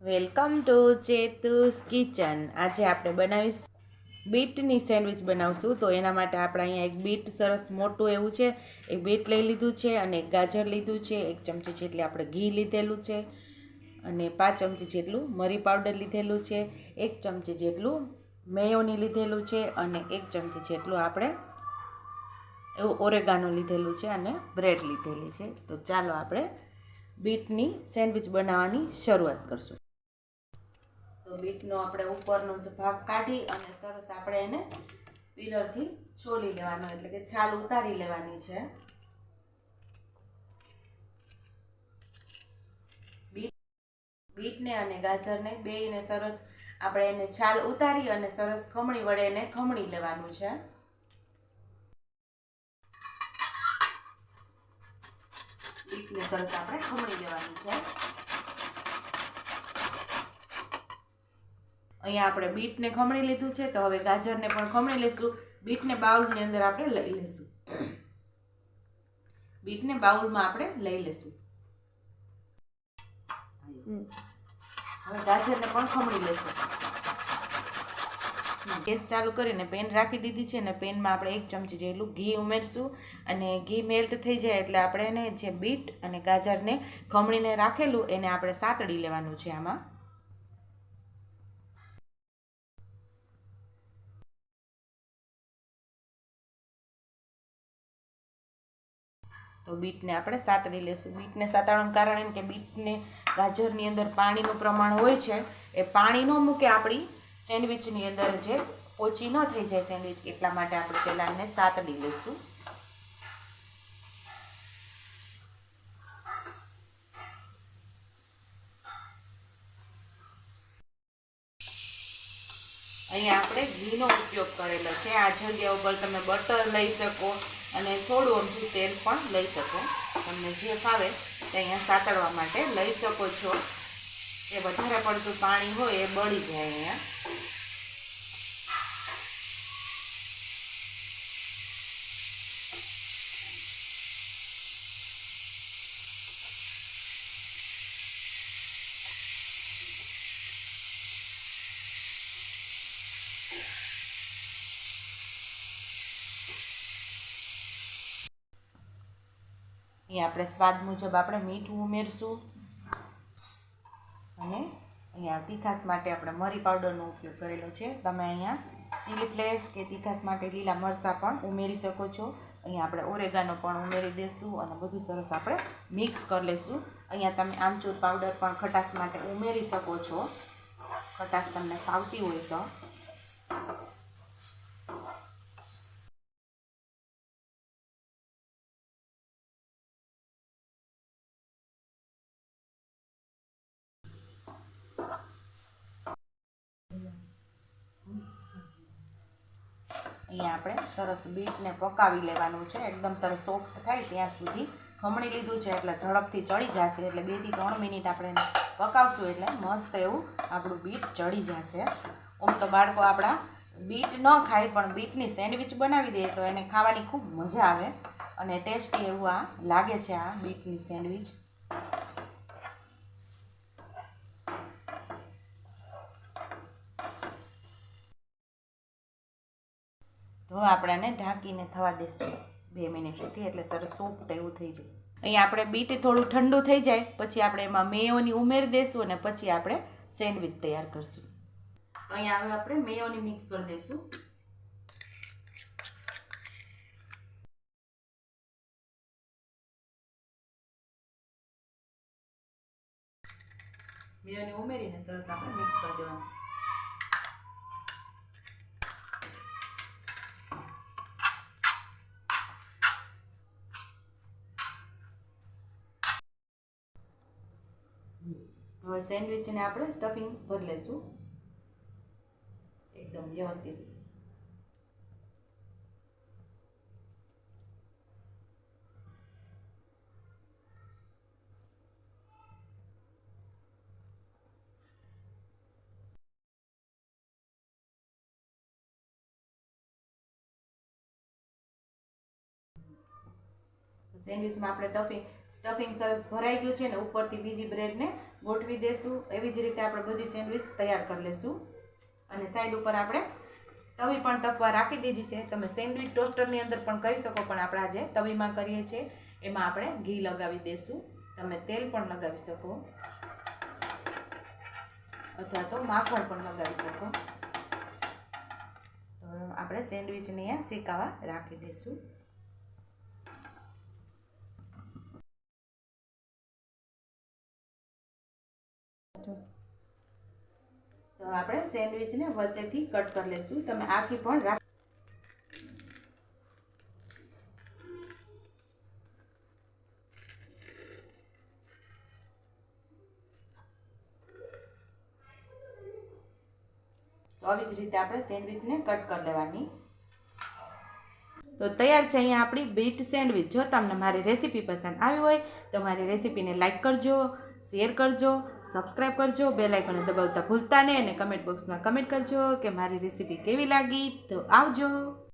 Welcome to ચેતુસ kitchen. આજે આપણે બનાવીશું બીટની સેન્ડવિચ બનાવશું. તો એના માટે આપણે અહીંયા એક બીટ સરસ મોટું એવું છે, એક બીટ લઈ લીધું છે અને એક ગાજર લીધું છે. 1 ચમચી જેટલી આપણે ઘી લીધેલું છે અને 5 ચમચી જેટલું મરી પાવડર લીધેલું છે, 1 ચમચી જેટલું મેયોની લીધેલું છે અને 1 ચમચી જેટલું આપણે એવું ઓરેગાનો લીધેલું છે અને બ્રેડ લીધેલી છે. તો ચાલો આપણે બીટની સેન્ડવિચ બનાવવાની શરૂઆત કરશું. તો બીટનો આપણે ઉપરનો જે ભાગ કાઢી અને સરસ આપણે એને પીલરથી છોલી લેવાનો, એટલે કે છાલ ઉતારી લેવાની છે. બીટને અને ગાજરને બેયને સરસ આપણે એને છાલ ઉતારી અને સરસ ખમણી વડે એને ખમણી લેવાનું છે. બીટને સરસ આપણે ખમણી લેવાનું છે. અહીંયા આપણે બીટને ખમણી લીધું છે, તો હવે ગાજરને પણ ખમણી લઈશું. બીટને બાઉલની અંદર આપણે લઈ લઈશું. બીટને બાઉલમાં આપણે લઈ લઈશું. હવે ગાજરને પણ ખમણી લઈશું. ગેસ ચાલુ કરીને પેન રાખી દીધી છે અને પેનમાં આપણે 1 ચમચી જેટલું ઘી ઉમેરશું અને ઘી મેલ્ટ થઈ જાય એટલે આપણે એને જે બીટ અને ગાજરને ખમણીને રાખેલું એને આપણે સાતળી લેવાનું છે. આમાં તો બીટને આપણે સાતળી લેશું. બીટને સાતળવાનું કારણ એમ કે બીટને ગાજરની અંદર પાણીનું પ્રમાણ હોય છે, એ પાણી ન મૂકે આપણી સેન્ડવિચની અંદર, જે પોચી ન થઈ જાય સેન્ડવિચ, એટલા માટે આપણે પહેલાં એને સાતળી લઈશું. અહીંયા આપણે ઘીનો ઉપયોગ કરેલો છે. આ જગ્યા ઉપર તમે બટર લઈ શકો અને થોડું અમથું તેલ પણ લઈ શકો. તમને જે ફાવે તે અહીંયા સાતળવા માટે લઈ શકો છો. એ વધારે પડતું પાણી હોય એ બળી જાય અહીંયા. અહીંયા આપણે સ્વાદ મુજબ આપણે મીઠું ઉમેરશું અને અહીંયા તીખાસ માટે આપણે મરી પાવડરનો ઉપયોગ કરેલો છે. તમે અહીંયા ચીલી ફ્લેક્સ કે તીખાસ માટે લીલા મરચાં પણ ઉમેરી શકો છો. અહીંયા આપણે ઓરેગાનો પણ ઉમેરી દઈશું અને બધું સરસ આપણે મિક્સ કરી લઈશું. અહીંયા તમે આમચૂર પાવડર પણ ખટાશ માટે ઉમેરી શકો છો, ખટાશ તમને ફાવતી હોય તો. અહીંયા આપણે સરસ બીટને પકાવી લેવાનું છે. એકદમ સરસ સોફ્ટ થાય ત્યાં સુધી ખમણી લીધું છે એટલે ઝડપથી ચડી જશે. એટલે 2 થી 3 મિનિટ આપણે એને પકાવશું એટલે મસ્ત એવું આપણું બીટ ચડી જશે. તો બાળકો આપણા બીટ ન ખાય પણ બીટની સેન્ડવિચ બનાવી દે તો એને ખાવાની ખૂબ મજા આવે અને ટેસ્ટી એવું આ લાગે છે, આ બીટની સેન્ડવિચ. તો આપણે એને ઢાંકીને થવા દઈશું 2 મિનિટ સુધી, એટલે સરસ સોફ્ટ એવું થઈ જાય. અહીંયા આપણે બીટ થોડું ઠંડુ થઈ જાય પછી આપણે એમાં મેયોની ઉમેરી દઈશું અને પછી આપણે સેન્ડવિચ તૈયાર કરીશું. તો અહીંયા હવે આપણે મેયોની મિક્સ કરી દઈશું. મેયોની ઉમેરીને સરસ આપણે મિક્સ કરી દેવાનું. હવે સેન્ડવિચને આપણે સ્ટફિંગ ભરી લઈશું એકદમ વ્યવસ્થિત. સેન્ડવિચમાં આપણે સ્ટફિંગ સરસ ભરાઈ ગયું છે ને ઉપરથી બીજી બ્રેડને ગોઠવી દેશું. એવી જ રીતે આપણે બધી સેન્ડવિચ તૈયાર કરી લેશું. અને સાઈડ ઉપર આપણે તવી પણ તપવા રાખી દીધી છે. તમે સેન્ડવિચ ટોસ્ટરની અંદર પણ કરી શકો, પણ આપણે આજે તવીમાં કરીએ છીએ એમાં આપણે ઘી લગાવી દઈશું. તમે તેલ પણ લગાવી શકો અથવા તો માખણ પણ લગાવી શકો. તો આપણે સેન્ડવિચને અહીંયા શેકાવા રાખી દઈશું. તો આપણે સેન્ડવિચને વચ્ચેથી કટ કરી લઈશું. તમે આખી પણ રાખ. તો આવી જ રીતે આપણે સેન્ડવિચને કટ કરી લેવાની. તો તૈયાર છે અહીંયા આપણી બીટ સેન્ડવિચ. જો તમને મારી રેસીપી પસંદ આવી હોય તો મારી રેસીપીને લાઇક કરજો, શેર કરજો, સબસ્ક્રાઈબ કરજો, બેલ આઇકોન દબાવતા ભૂલતા નહીં અને કમેન્ટ બોક્સમાં કમેન્ટ કરજો કે મારી રેસીપી કેવી લાગી. તો આવજો.